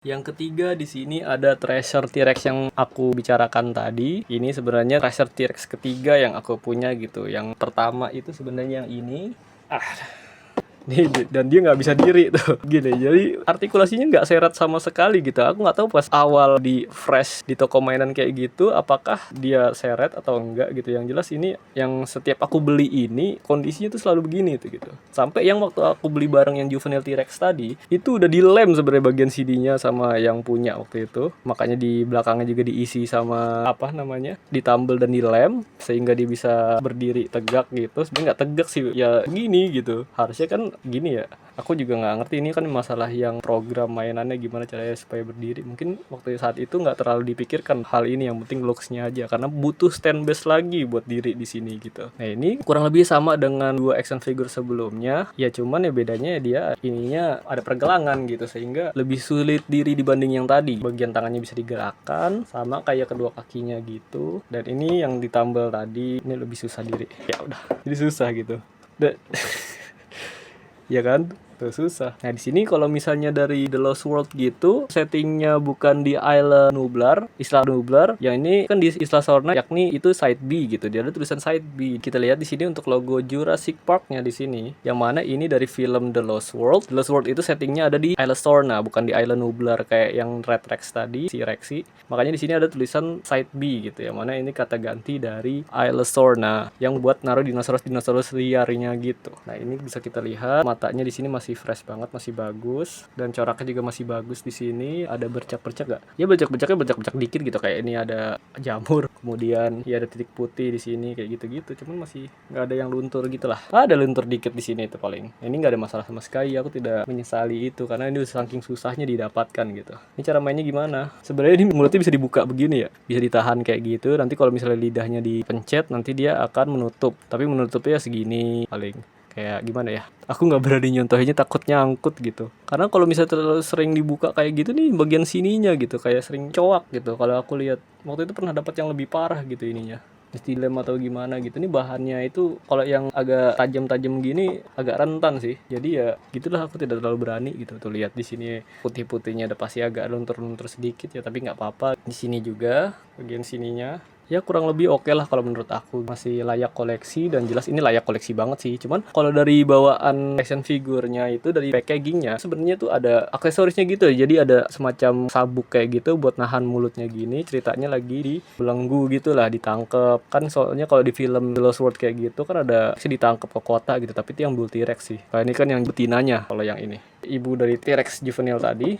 Yang ketiga di sini ada treasure T-Rex yang aku bicarakan tadi. Ini sebenarnya treasure T-Rex ketiga yang aku punya gitu. Yang pertama itu sebenarnya yang ini. Nih, dan dia nggak bisa diri tuh gini, jadi artikulasinya nggak seret sama sekali gitu. Aku nggak tahu pas awal di fresh di toko mainan kayak gitu apakah dia seret atau enggak gitu. Yang jelas ini yang setiap aku beli ini kondisinya tuh selalu begini tuh gitu. Sampai yang waktu aku beli barang yang juvenile T-Rex tadi itu udah dilem sebenarnya bagian CD-nya sama yang punya waktu itu, makanya di belakangnya juga diisi sama apa namanya, ditambal dan dilem sehingga dia bisa berdiri tegak gitu. Sebenarnya nggak tegak sih ya, gini gitu harusnya kan gini ya. Aku juga nggak ngerti ini kan masalah yang program mainannya gimana caranya supaya berdiri. Mungkin waktu saat itu nggak terlalu dipikirkan hal ini, yang penting looks-nya aja karena butuh stand base lagi buat diri di sini gitu. Nah ini kurang lebih sama dengan dua action figure sebelumnya ya, cuman ya bedanya dia ininya ada pergelangan gitu sehingga lebih sulit diri dibanding yang tadi. Bagian tangannya bisa digerakkan sama kayak kedua kakinya gitu, dan ini yang ditambal tadi ini lebih susah diri ya, udah jadi susah gitu. Ya kan? Tuh susah. Nah, di sini kalau misalnya dari The Lost World gitu, settingnya bukan di Isla Nublar, yang ini kan di Isla Sorna, yakni itu side B gitu. Dia ada tulisan side B. Kita lihat di sini untuk logo Jurassic Park-nya di sini, yang mana ini dari film The Lost World. The Lost World itu settingnya ada di Isla Sorna, bukan di Isla Nublar kayak yang Red Rex tadi, si Rexy. Makanya di sini ada tulisan side B gitu, yang mana ini kata ganti dari Isla Sorna yang buat naruh dinosaurus liarnya gitu. Nah, ini bisa kita lihat matanya di sini masih fresh banget, masih bagus, dan coraknya juga masih bagus. Di sini ada bercak-bercak nggak? Ya bercak-bercak dikit gitu, kayak ini ada jamur, kemudian ya ada titik putih di sini kayak gitu-gitu. Cuman masih nggak ada yang luntur gitu lah. Ada luntur dikit di sini itu paling. Ini nggak ada masalah sama sekali. Aku tidak menyesali itu karena ini saking susahnya didapatkan gitu. Ini cara mainnya gimana? Sebenarnya ini mulutnya bisa dibuka begini ya, bisa ditahan kayak gitu. Nanti kalau misalnya lidahnya dipencet, nanti dia akan menutup. Tapi menutupnya segini paling. Kayak gimana ya, aku nggak berani nyontohinnya, takut nyangkut gitu. Karena kalau misalnya terlalu sering dibuka kayak gitu nih, bagian sininya gitu kayak sering cowak gitu. Kalau aku lihat waktu itu pernah dapat yang lebih parah gitu ininya, mesti lem atau gimana gitu. Ini bahannya itu kalau yang agak tajam-tajam gini agak rentan sih, jadi ya gitulah, aku tidak terlalu berani gitu. Tuh lihat di sini putih-putihnya ada pasti agak luntur-luntur sedikit ya, tapi nggak apa-apa. Di sini juga bagian sininya ya kurang lebih oke lah kalau menurut aku, masih layak koleksi. Dan jelas ini layak koleksi banget sih. Cuman kalau dari bawaan action figurnya itu, dari packagingnya sebenarnya tuh ada aksesorisnya gitu ya. Jadi ada semacam sabuk kayak gitu buat nahan mulutnya gini. Ceritanya lagi di belenggu gitu lah, ditangkep kan. Soalnya kalau di film The Lost World kayak gitu kan ada sih ditangkep ke kota gitu, tapi itu yang bull T-Rex sih. Kalau ini kan yang betinanya. Kalau yang ini ibu dari T-Rex juvenile tadi